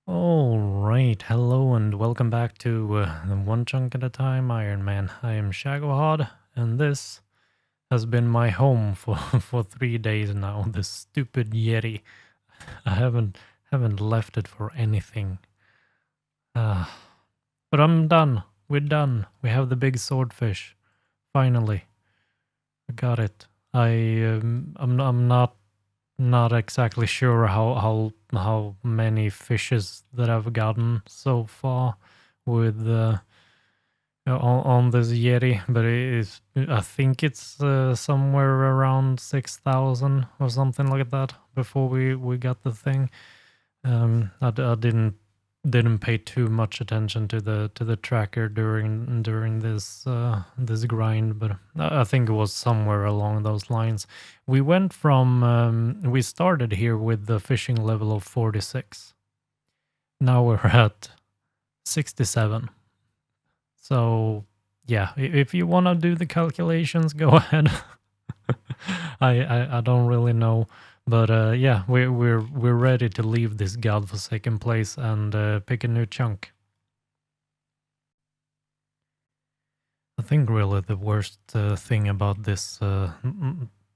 Alright, hello and welcome back to the One Chunk at a Time Iron Man. I am Chunkgohod, and this has been my home for, for 3 days now. This stupid Yeti. I haven't left it for anything. Uh, but I'm done. We're done. We have the big swordfish. Finally. I got it. I'm not exactly sure how many fishes that I've gotten so far with on this Yeti, but I think it's somewhere around 6,000 or something like that before we got the thing. I didn't pay too much attention to the tracker during this grind, but I think it was somewhere along those lines. We went from we started here with the fishing level of 46. Now we're at 67. So yeah, if you want to do the calculations, go ahead. I don't really know, but yeah, we're ready to leave this godforsaken place and pick a new chunk. I think really the worst thing about this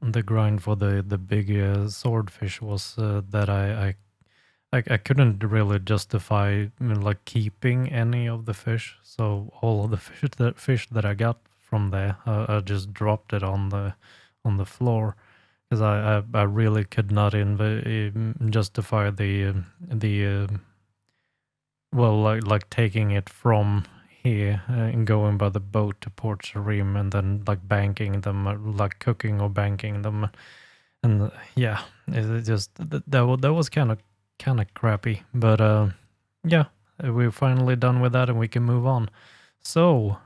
the grind for the big swordfish was that I couldn't really justify like keeping any of the fish. So all of the fish that I got from there, I just dropped it on the floor because I really could not justify the well like taking it from here and going by the boat to Port Sarim and then like banking them, like cooking or banking them, and yeah, it just that was kind of crappy. But yeah, we're finally done with that and we can move on. So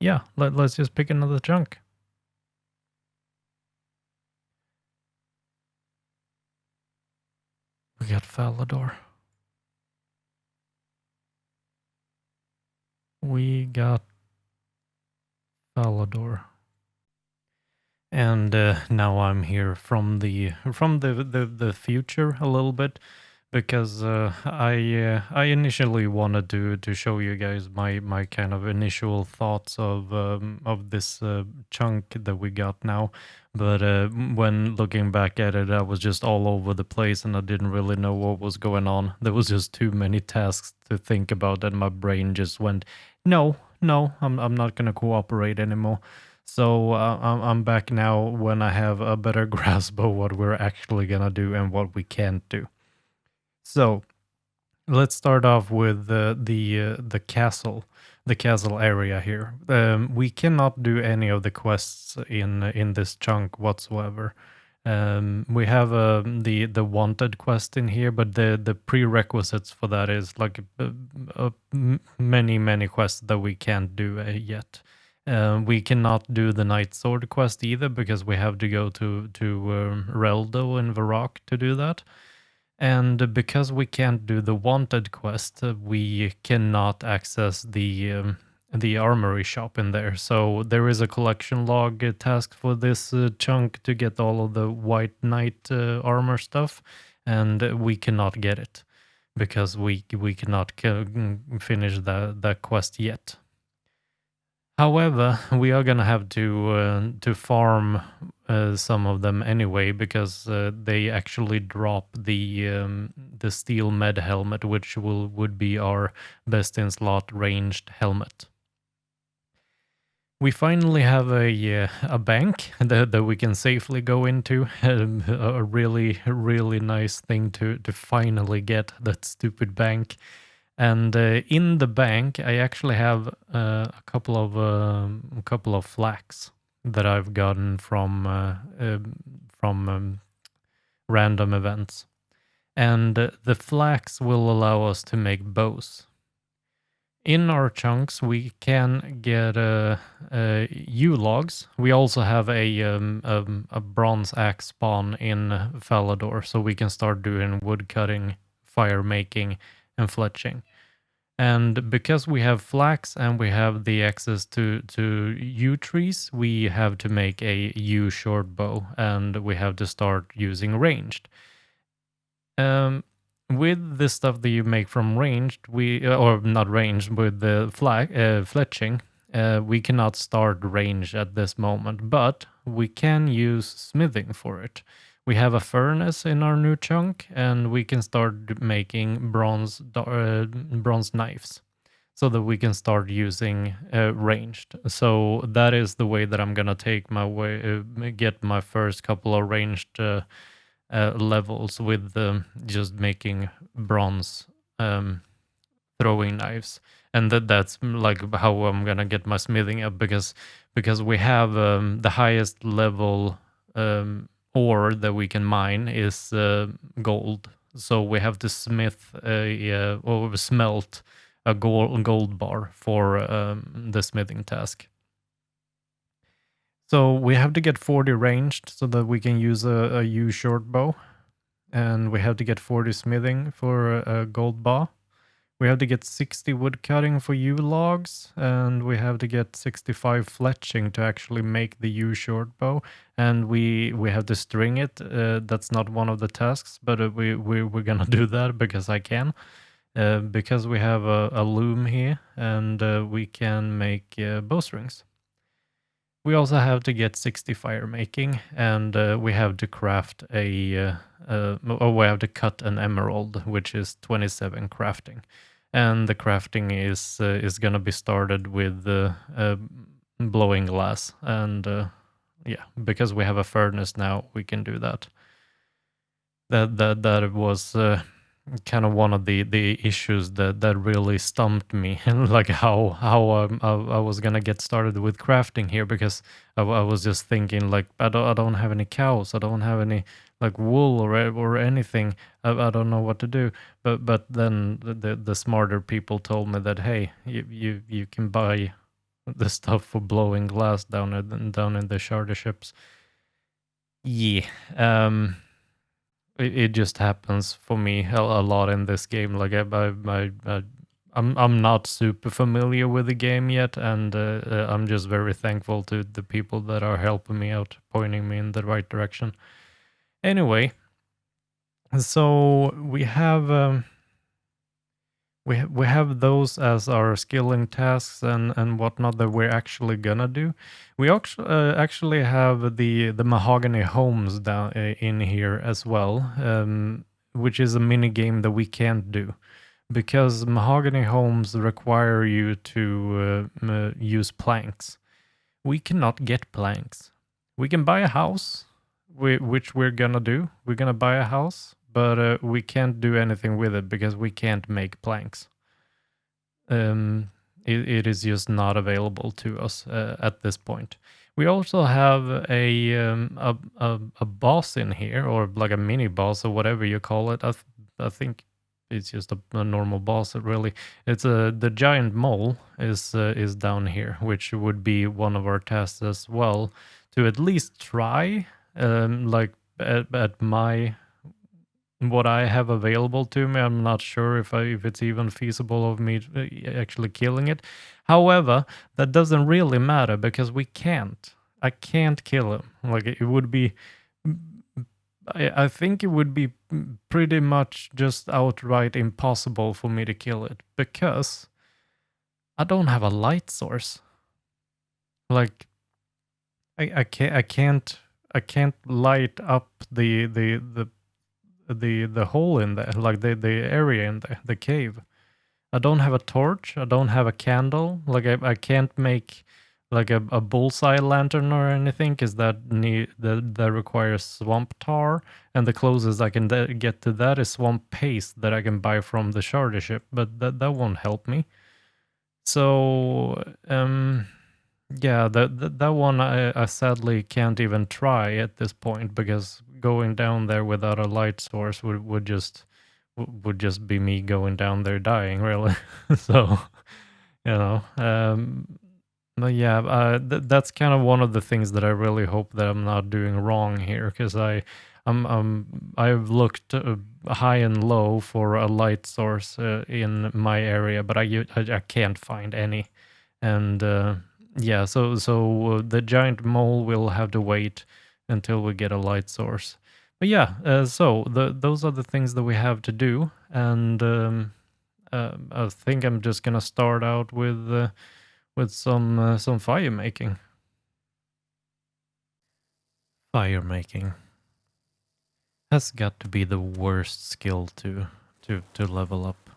yeah, let's just pick another chunk. We got Falador. We got Falador. And now I'm here from the future a little bit because I initially wanted to show you guys my kind of initial thoughts of this chunk that we got now, but when looking back at it, I was just all over the place and I didn't really know what was going on. There was just too many tasks to think about, and my brain just went, no, no, I'm not gonna cooperate anymore. So I'm back now when I have a better grasp of what we're actually gonna do and what we can't do. So let's start off with the castle area here. We cannot do any of the quests in this chunk whatsoever. We have the wanted quest in here, but the prerequisites for that is like many quests that we can't do yet. We cannot do the Night Sword quest either because we have to go to Reldo in Varrock to do that. And because we can't do the wanted quest, we cannot access the armory shop in there. So there is a collection log task for this chunk to get all of the white knight armor stuff, and we cannot get it because we cannot finish that quest yet. However, we are gonna have to farm some of them anyway because they actually drop the steel med helmet, which would be our best in slot ranged helmet. We finally have a bank that we can safely go into. A really nice thing to finally get that stupid bank. And in the bank, I actually have a couple of flax that I've gotten from random events, and the flax will allow us to make bows. In our chunks, we can get yew logs. We also have a bronze axe spawn in Falador, so we can start doing wood cutting, fire making, and fletching. And because we have flax and we have the access to yew trees, we have to make a yew short bow, and we have to start using ranged. Um, with the stuff that you make from ranged, or not ranged, with the fletching, we cannot start range at this moment, but we can use smithing for it. We have a furnace in our new chunk, and we can start making bronze knives, so that we can start using ranged. So that is the way that I'm gonna take my way, get my first couple of ranged levels with just making bronze throwing knives, and that's like how I'm gonna get my smithing up, because we have the highest level ore that we can mine is gold. So we have to smith or smelt a gold bar for the smithing task. So we have to get 40 ranged so that we can use a U short bow, and we have to get 40 smithing for a gold bar. We have to get 60 wood cutting for U logs, and we have to get 65 fletching to actually make the U short bow. And we have to string it. That's not one of the tasks, but we're gonna do that because I can. Because we have a loom here, and we can make bowstrings. We also have to get 60 firemaking, and we have to craft or we have to cut an emerald, which is 27 crafting. And the crafting is gonna be started with blowing glass, and yeah, because we have a furnace now, we can do that. That was kind of one of the issues that really stumped me, like how I was gonna get started with crafting here, because I was just thinking like I don't have any cows, I don't have any like wool or anything, I don't know what to do. But then the smarter people told me that, hey, you can buy the stuff for blowing glass down in the charter ships. Yeah. It just happens for me a lot in this game. Like I'm not super familiar with the game yet, and I'm just very thankful to the people that are helping me out, pointing me in the right direction. Anyway, so we have those as our skilling tasks and whatnot that we're actually gonna do. We actually have the mahogany homes down in here as well, which is a mini game that we can't do because mahogany homes require you to use planks. We cannot get planks. We can buy a house, which we're gonna do. We're gonna buy a house, but we can't do anything with it because we can't make planks. It is just not available to us at this point. We also have a boss in here, or like a mini boss, or whatever you call it. I think it's just a normal boss. Really, it's the giant mole is down here, which would be one of our tasks as well, to at least try. Like at my what I have available to me, I'm not sure if it's even feasible of me actually killing it. However, that doesn't really matter because we can't. I can't kill him. Like it would be. I think it would be pretty much just outright impossible for me to kill it because I don't have a light source. Like I can't light up the hole in there, like the area in the cave. I don't have a torch. I don't have a candle. Like I can't make like a bullseye lantern or anything because that requires swamp tar, and the closest I can get to that is swamp paste that I can buy from the charter ship, but that won't help me. So yeah, that one I sadly can't even try at this point because going down there without a light source would just be me going down there dying, really. So you know, but yeah, that's kind of one of the things that I really hope that I'm not doing wrong here, because I've looked high and low for a light source in my area, but I can't find any, and yeah, so the giant mole will have to wait until we get a light source. But yeah, so those are the things that we have to do, and I think I'm just gonna start out with some fire making. Fire making has got to be the worst skill to level up.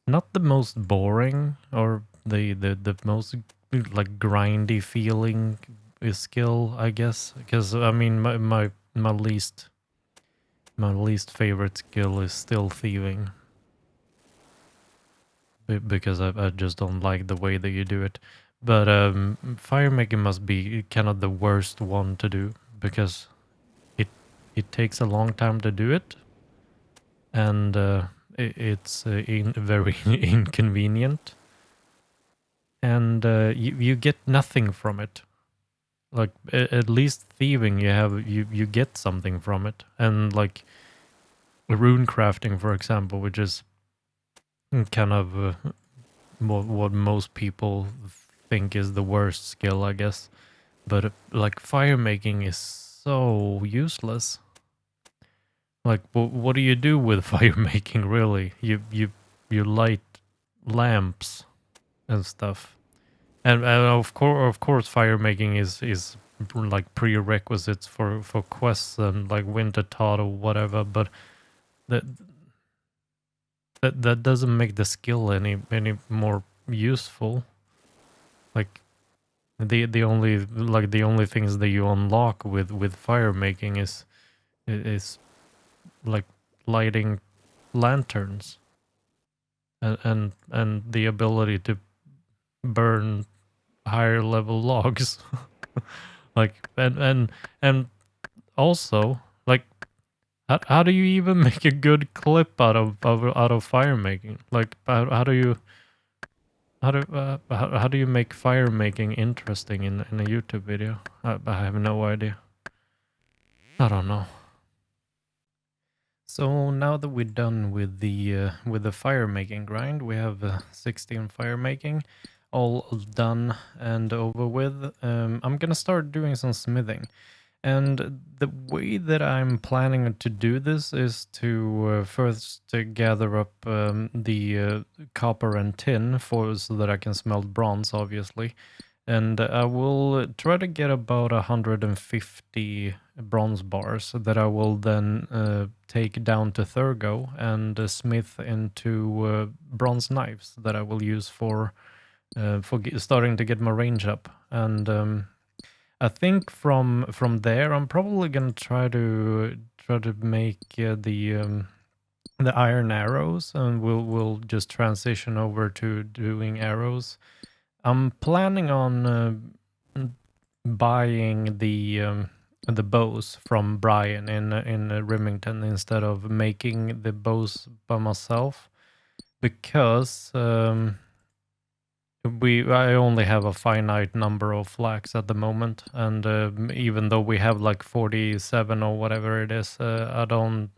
Not the most boring or the most like grindy feeling skill, I guess, because I mean my least favorite skill is still thieving because I just don't like the way that you do it. But fire making must be kind of the worst one to do because it it takes a long time to do it, and it's very inconvenient, and you get nothing from it. Like at least thieving, you get something from it, and like rune crafting, for example, which is kind of what most people think is the worst skill, I guess. But like fire making is so useless. Like, what do you do with fire making? Really, you light lamps and stuff, and of course, fire making is like prerequisites for quests and like winter taught or whatever. But that that doesn't make the skill any more useful. Like the only things that you unlock with fire making is like lighting lanterns and the ability to burn higher level logs. Like and also like how do you even make a good clip out of fire making? Like how do you how do you make fire making interesting in a YouTube video? I have no idea. I don't know. So now that we're done with the fire making grind, we have 16 fire making all done and over with. I'm gonna start doing some smithing. And the way that I'm planning to do this is to first gather up the copper and tin so that I can smelt bronze, obviously. And I will try to get about 150 bronze bars that I will then take down to Thurgo and smith into bronze knives that I will use for starting to get my range up. And I think from there, I'm probably gonna try to make the iron arrows, and we'll just transition over to doing arrows. I'm planning on buying the bows from Brian in Remington instead of making the bows by myself because I only have a finite number of flax at the moment, and even though we have like 47 or whatever it is, I don't.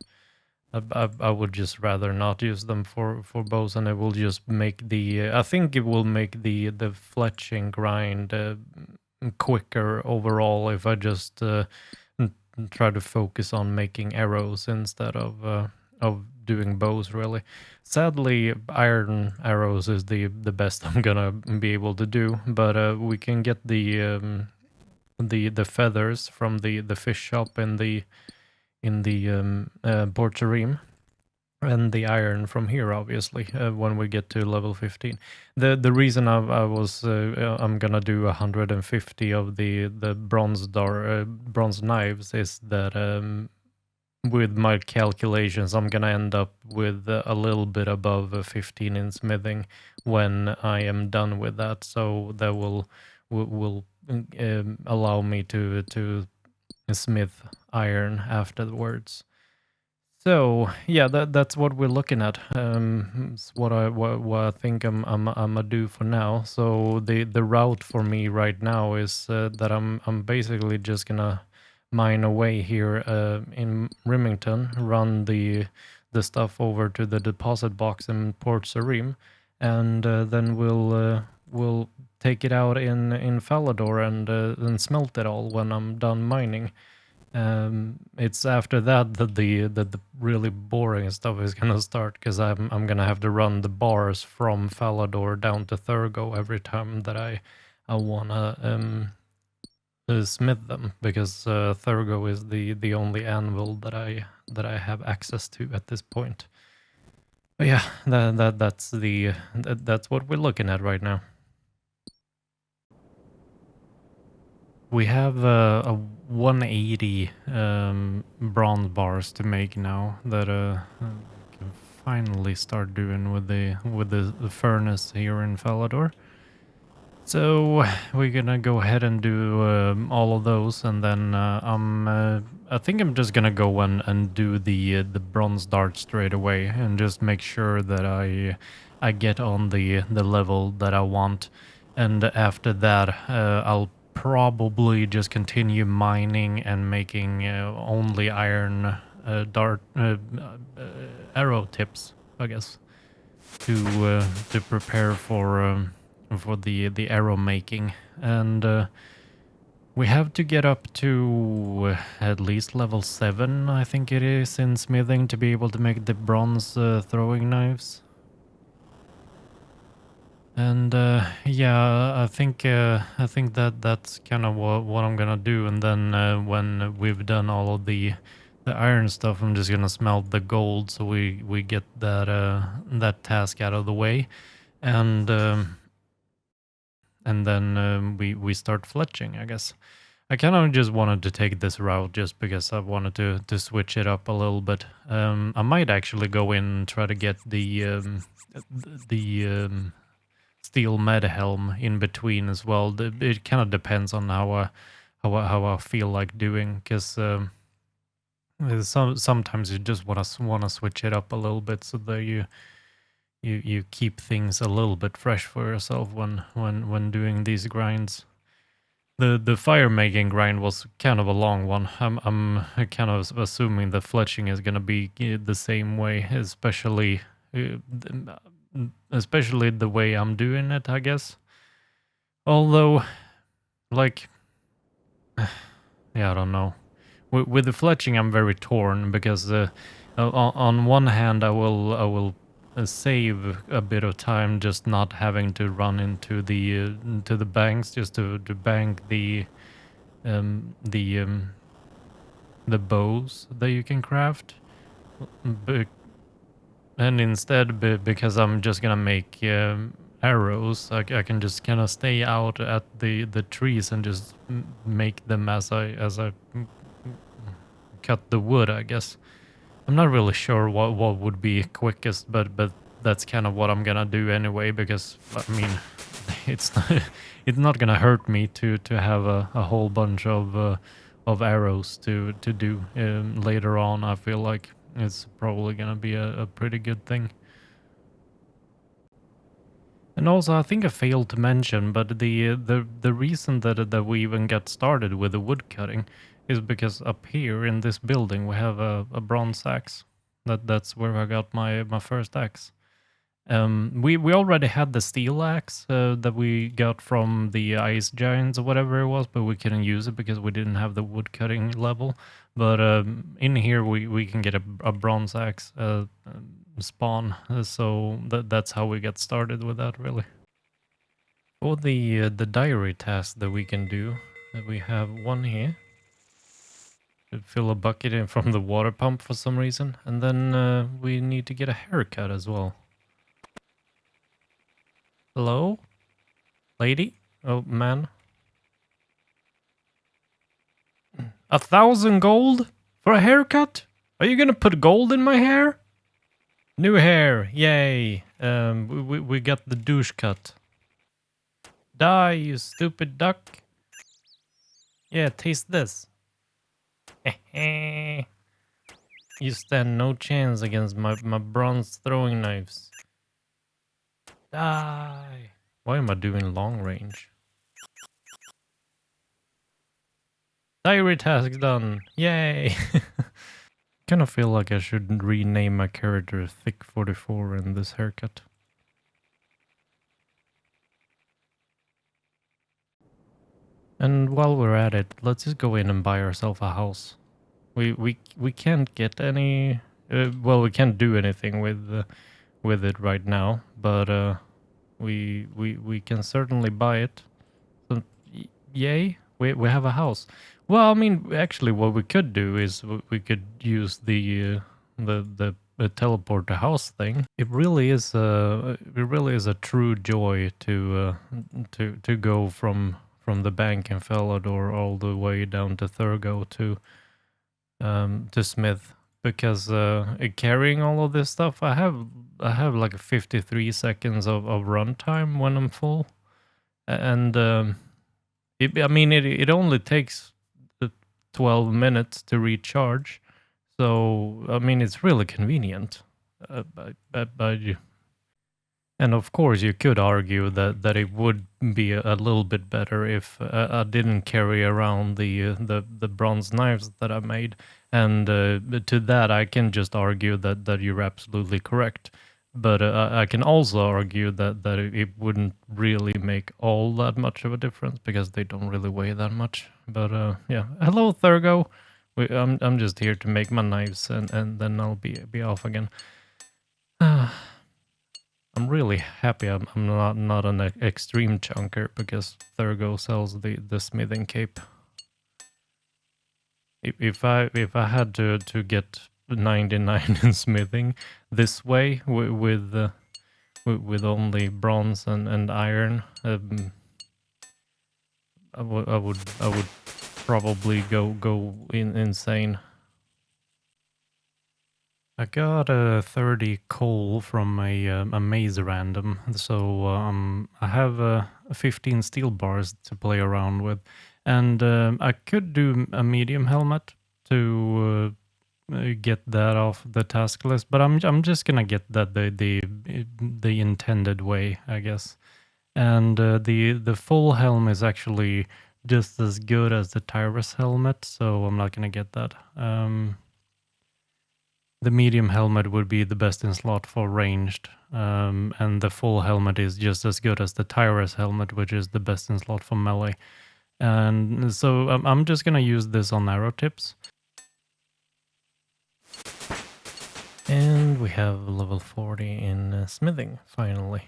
I would just rather not use them for bows, and it will just make the. I think it will make the fletching grind quicker overall if I just try to focus on making arrows instead of doing bows. Really, sadly, iron arrows is the best I'm gonna be able to do. But we can get the feathers from the fish shop in the Port Sarim, and the iron from here, obviously, when we get to level 15. The reason I'm gonna do 150 of the bronze knives is that with my calculations, I'm gonna end up with a little bit above 15 in smithing when I am done with that. So that will allow me to smith iron afterwards. So yeah, that's what we're looking at. It's what I think I'm gonna do for now. So the route for me right now is that I'm basically just gonna mine away here in Remington, run the stuff over to the deposit box in Port Sarim, and then we'll take it out in Falador and smelt it all when I'm done mining. It's after that that the really boring stuff is gonna start, because I'm gonna have to run the bars from Falador down to Thurgo every time that I wanna smith them, because Thurgo is the only anvil that I have access to at this point. But yeah, that's what we're looking at right now. We have a 180 bronze bars to make now that we can finally start doing with the furnace here in Falador. So we're gonna go ahead and do all of those, and then I think I'm just gonna go and do the bronze dart straight away, and just make sure that I get on the level that I want, and after that I'll probably just continue mining and making only iron dart arrow tips, I guess, to prepare for the arrow making. And we have to get up to at least level 7, I think it is, in smithing to be able to make the bronze throwing knives. And yeah, I think that's kind of what I'm gonna do. And then when we've done all of the iron stuff, I'm just gonna smelt the gold, so we get that task out of the way, and then we start fletching, I guess. I kind of just wanted to take this route just because I wanted to switch it up a little bit. I might actually go in and try to get the steel med helm in between as well. It kind of depends on how I feel like doing, because sometimes you just want to switch it up a little bit, so that you keep things a little bit fresh for yourself when doing these grinds. The firemaking grind was kind of a long one. I'm kind of assuming the fletching is gonna be the same way, especially the way I'm doing it, I guess. Although, like, yeah, I don't know. With the fletching, I'm very torn, because on one hand, I will save a bit of time just not having to run into the banks, just to bank the bows that you can craft. And instead, because I'm just gonna make arrows, I can just kind of stay out at the trees and just make them as I cut the wood, I guess. I'm not really sure what would be quickest, but that's kind of what I'm gonna do anyway, because I mean, it's not gonna hurt me to have a whole bunch of arrows to do later on. I feel like it's probably gonna be a pretty good thing. And also, I think I failed to mention, but the reason that we even got started with the wood cutting is because up here in this building we have a bronze axe. That's where I got my first axe. We already had the steel axe that we got from the ice giants or whatever it was, but we couldn't use it because we didn't have the wood cutting level. But in here we can get a bronze axe spawn, so that's how we get started with that, really. For the diary task that we can do, we have one here. Fill a bucket in from the water pump for some reason, and then we need to get a haircut as well. Hello? Lady? Oh, man. 1,000 gold for a haircut? Are you gonna put gold in my hair? New hair, yay. We got the douche cut. Die, you stupid duck. Yeah, taste this. You stand no chance against my bronze throwing knives. Die. Why am I doing long range? Diary task done. Yay. Kind of feel like I should rename my character Thick 44 in this haircut. And while we're at it, let's just go in and buy ourselves a house. we can't get any. Well, we can't do anything with it right now, but we can certainly buy it. So, yay! We have a house. Well, I mean, actually, what we could do is we could use the teleport to house thing. It really is a true joy to go from the bank in Falador all the way down to Thurgo to Smith, because carrying all of this stuff, I have like 53 seconds of runtime when I'm full, and it only takes 12 minutes to recharge, so I mean it's really convenient. But and of course, you could argue that it would be a little bit better if I didn't carry around the bronze knives that I made. And to that, I can just argue that you're absolutely correct. But I can also argue that it wouldn't really make all that much of a difference because they don't really weigh that much. But yeah, hello Thurgo. I'm just here to make my knives and then I'll be off again. I'm really happy I'm not an extreme chunker because Thurgo sells the smithing cape. If I had to get 99 in smithing this way with only bronze and iron, I would probably go insane. I got a 30 coal from a maze random, so I have 15 steel bars to play around with, and I could do a medium helmet to get that off the task list, but I'm just gonna get that the intended way, I guess. And the full helm is actually just as good as the Tyrus helmet, so I'm not gonna get that. The medium helmet would be the best in slot for ranged, and the full helmet is just as good as the Tyrus helmet, which is the best in slot for melee. And so I'm just gonna use this on arrow tips. And we have level 40 in smithing, finally.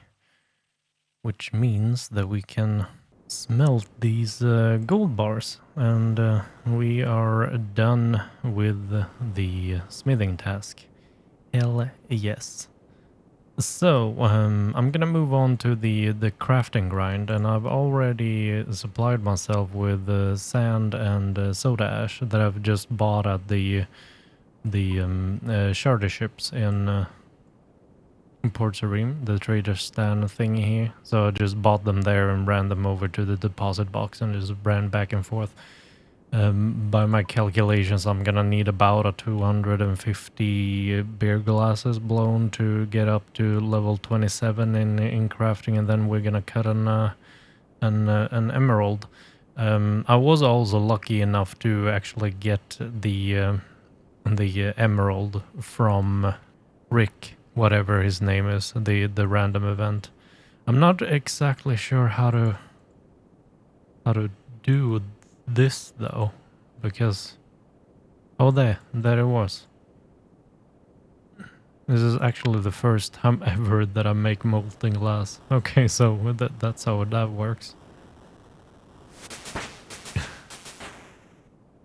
Which means that we can smelt these gold bars, and we are done with the smithing task. Hell yes. So I'm gonna move on to the crafting grind, and I've already supplied myself with sand and soda ash that I've just bought at the charter ships in Port Serene, the trader stand thingy here. So I just bought them there and ran them over to the deposit box and just ran back and forth. By my calculations, I'm gonna need about a 250 beer glasses blown to get up to level 27 in crafting, and then we're gonna cut an emerald. I was also lucky enough to actually get the emerald from Rick, whatever his name is, the random event. I'm not exactly sure how to do this though, because there it was. This is actually the first time ever that I make molten glass. Okay, so that's how that works.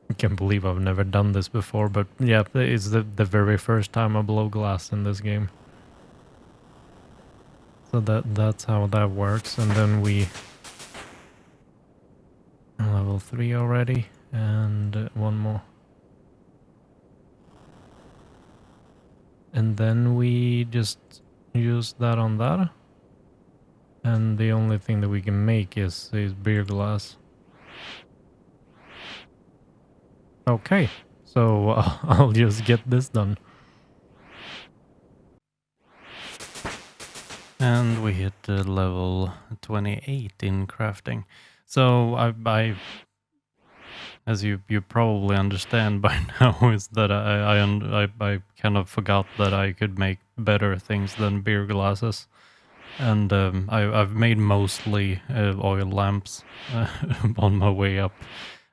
I can't believe I've never done this before, but yeah, it's the very first time I blow glass in this game. So that's how that works, and then we level 3 already, and one more. And then we just use that on that. And the only thing that we can make is beer glass. Okay, so I'll just get this done. And we hit level 28 in crafting. So I as you probably understand by now, is that I kind of forgot that I could make better things than beer glasses, and I've made mostly oil lamps on my way up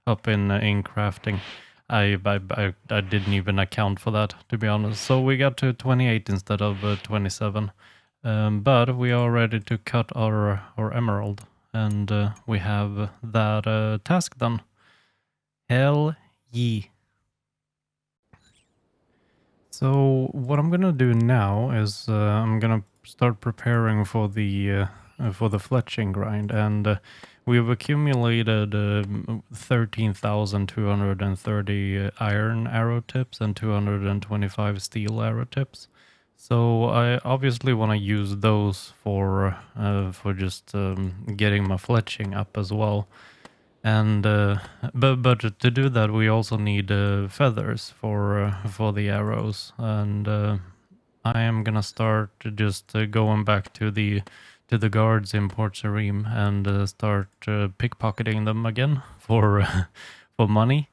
in crafting. I didn't even account for that, to be honest. So we got to 28 instead of 27. But we are ready to cut our emerald, and we have that task done. Hell ye. So what I'm gonna do now is I'm gonna start preparing for the fletching grind, and we've accumulated 13,230 iron arrow tips and 225 steel arrow tips. So I obviously want to use those for just getting my fletching up as well. And but to do that, we also need feathers for the arrows, and I am gonna start just going back to the guards in Port Sarim and start pickpocketing them again for for money,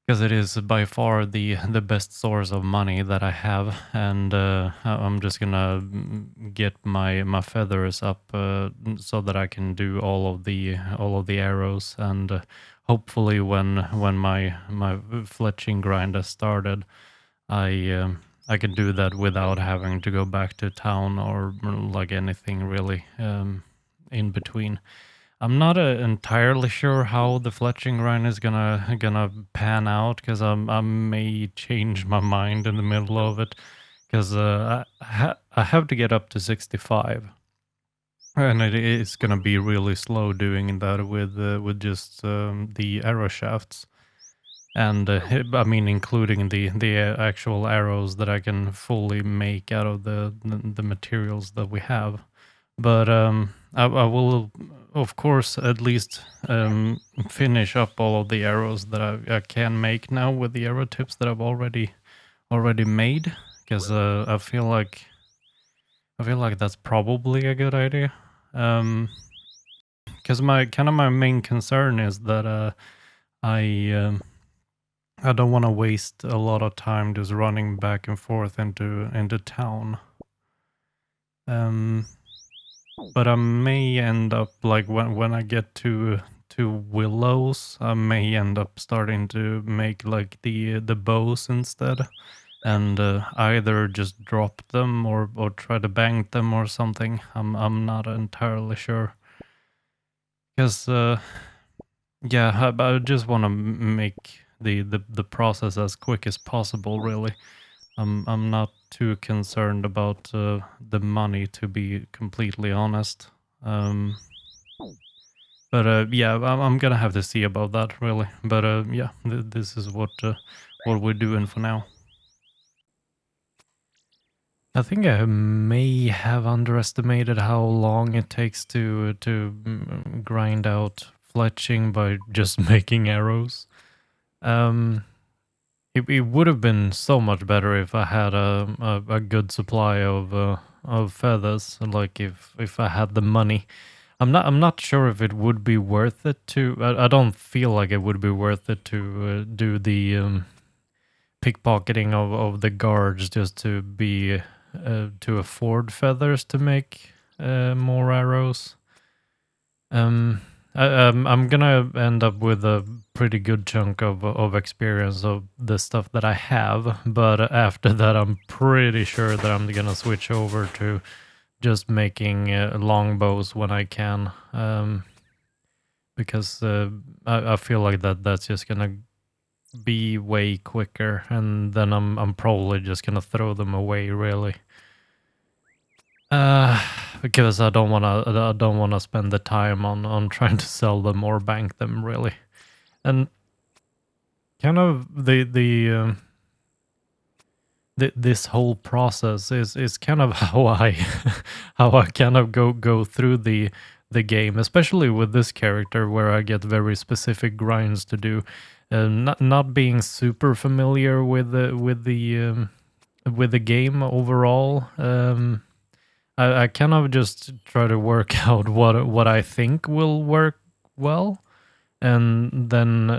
because it is by far the best source of money that I have, and I'm just gonna get my feathers up so that I can do all of the arrows, and hopefully when my fletching grind has started, I can do that without having to go back to town or like anything really in between. I'm not entirely sure how the fletching grind is gonna pan out, because I may change my mind in the middle of it, because I have to get up to 65, and it is gonna be really slow doing that with just the arrow shafts, and I mean including the actual arrows that I can fully make out of the materials that we have. But I will, of course, at least finish up all of the arrows that I can make now with the arrow tips that I've already made, because I feel like that's probably a good idea. Because my main concern is that I don't want to waste a lot of time just running back and forth into town. But I may end up, like, when I get to willows, I may end up starting to make like the bows instead, and either just drop them or try to bank them or something. I'm not entirely sure, because yeah, I just want to make the process as quick as possible, really. I'm not too concerned about the money, to be completely honest. But yeah, I'm gonna have to see about that, really. But yeah, this is what we're doing for now. I think I may have underestimated how long it takes to grind out fletching by just making arrows. It would have been so much better if I had a good supply of feathers, like if I had the money. I'm not sure if it would be worth it to. I don't feel like it would be worth it to do the pickpocketing of the guards just to be to afford feathers to make more arrows. I'm gonna end up with a pretty good chunk of experience of the stuff that I have, but after that, I'm pretty sure that I'm gonna switch over to just making longbows when I can, because I feel like that's just gonna be way quicker, and then I'm probably just gonna throw them away, really. Because I don't wanna spend the time on trying to sell them or bank them, really. And kind of this whole process is kind of how I how I kind of go through the game, especially with this character, where I get very specific grinds to do, not being super familiar with the game overall. I kind of just try to work out what I think will work well, and then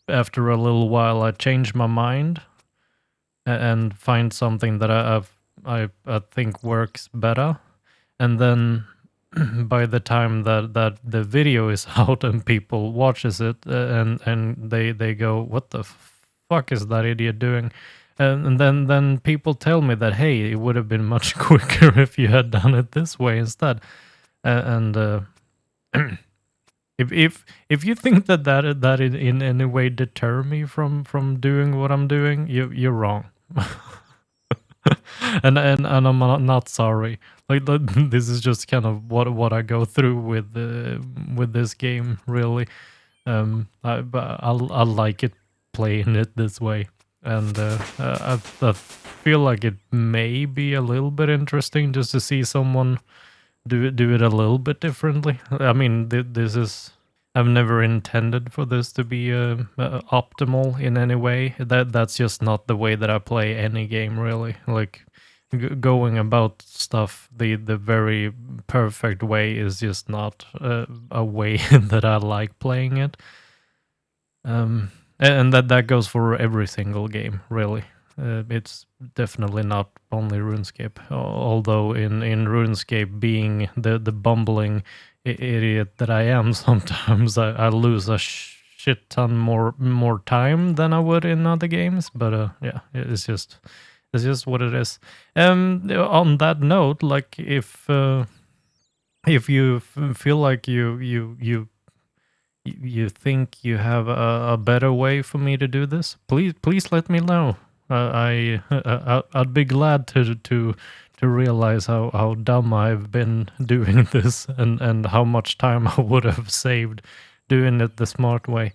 after a little while, I change my mind and find something that I think works better, and then by the time that the video is out and people watches it, and they go, what the fuck is that idiot doing? And then people tell me that, hey, it would have been much quicker if you had done it this way instead. And if you think that in any way deter me from doing what I'm doing, you're wrong. and I'm not sorry. Like this is just kind of what I go through with this game. Really, but I like it playing it this way, and I feel like it may be a little bit interesting just to see someone do it a little bit differently. I mean, this is. I've never intended for this to be optimal in any way. That's just not the way that I play any game, really. Like going about stuff the very perfect way is just not a way that I like playing it. And that goes for every single game, really. It's definitely not only RuneScape. Although in RuneScape, being the bumbling idiot that I am, sometimes I lose a shit ton more time than I would in other games. But yeah, it's just what it is. On that note, like if you feel like you think you have a better way for me to do this, please let me know. I'd be glad to realize how dumb I've been doing this, and how much time I would have saved doing it the smart way.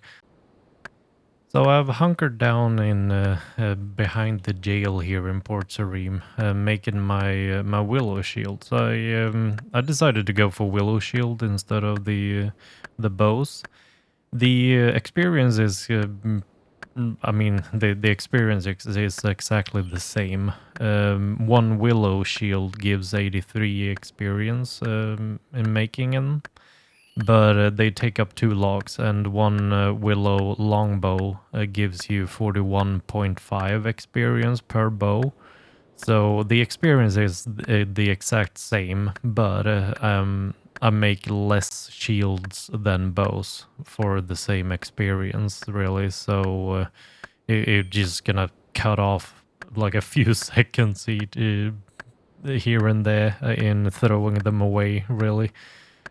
So I've hunkered down in behind the jail here in Port Sarim, making my Willow Shield. So I decided to go for Willow Shield instead of the bows. The experience is, I mean, the experience is exactly the same. One Willow Shield gives 83 experience in making them, but they take up 2 logs, and one Willow Longbow gives you 41.5 experience per bow. So the experience is the exact same, but I make less shields than bows for the same experience, really. So it's just gonna cut off like a few seconds here and there in throwing them away, really.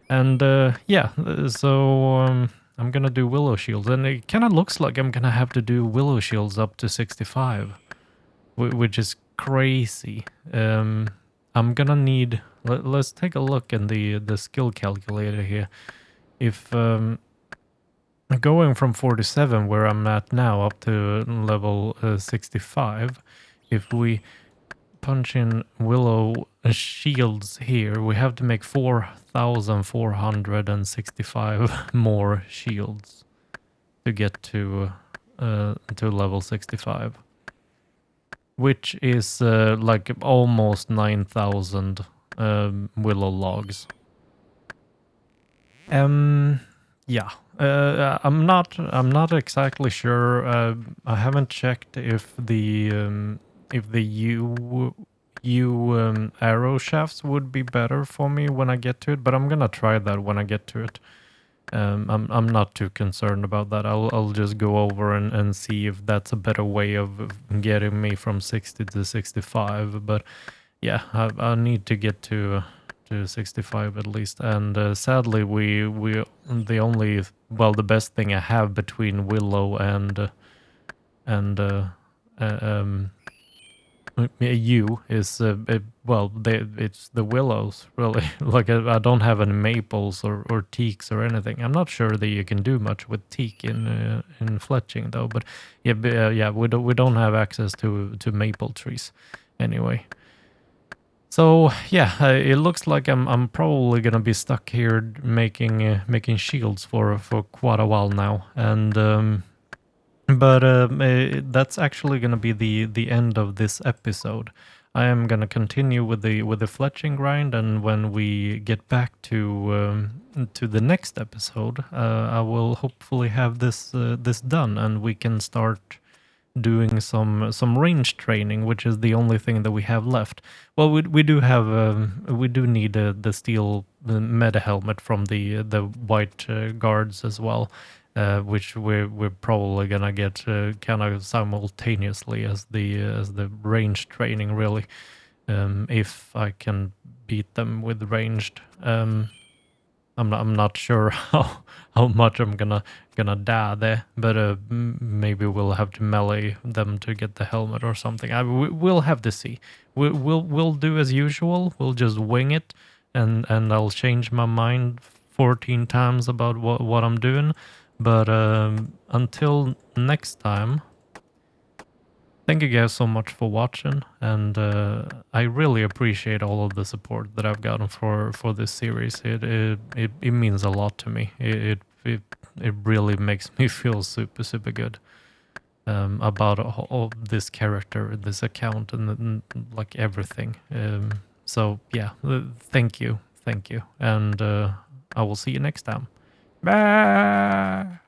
And yeah, so I'm gonna do Willow Shields, and it kind of looks like I'm gonna have to do Willow Shields up to 65, which is crazy. I'm gonna need. Let's take a look in the skill calculator here. If going from 47, where I'm at now, up to level 65, if we punch in Willow Shields here, we have to make 4,465 more shields to get to level 65. Which is like almost 9,000 willow logs. Yeah. I'm not exactly sure. I haven't checked if the U arrow shafts would be better for me when I get to it, but I'm gonna try that when I get to it. I'm not too concerned about that. I'll just go over and see if that's a better way of getting me from 60 to 65. But yeah, I need to get to 65 at least. And sadly, we the only, well, the best thing I have between Willow and you is well, it's the willows, really. Like I don't have any maples or teaks or anything. I'm not sure that you can do much with teak in fletching though. But yeah, yeah, we don't have access to maple trees anyway. So yeah, it looks like I'm probably gonna be stuck here making shields for quite a while now, and but that's actually going to be the end of this episode. I am going to continue with the fletching grind, and when we get back to the next episode, I will hopefully have this done, and we can start doing some range training, which is the only thing that we have left. Well, we do have we do need the steel meta helmet from the white guards as well, which we're probably gonna get kind of simultaneously as the range training, really, if I can beat them with ranged. I'm not sure how much I'm gonna die there, but maybe we'll have to melee them to get the helmet or something. We'll have to see. We'll do as usual. We'll just wing it, and I'll change my mind 14 times about what I'm doing. But until next time. Thank you guys so much for watching, and I really appreciate all of the support that I've gotten for this series. It means a lot to me. It really makes me feel super good about all this character, this account, and like everything. So yeah, thank you, and I will see you next time. Bye.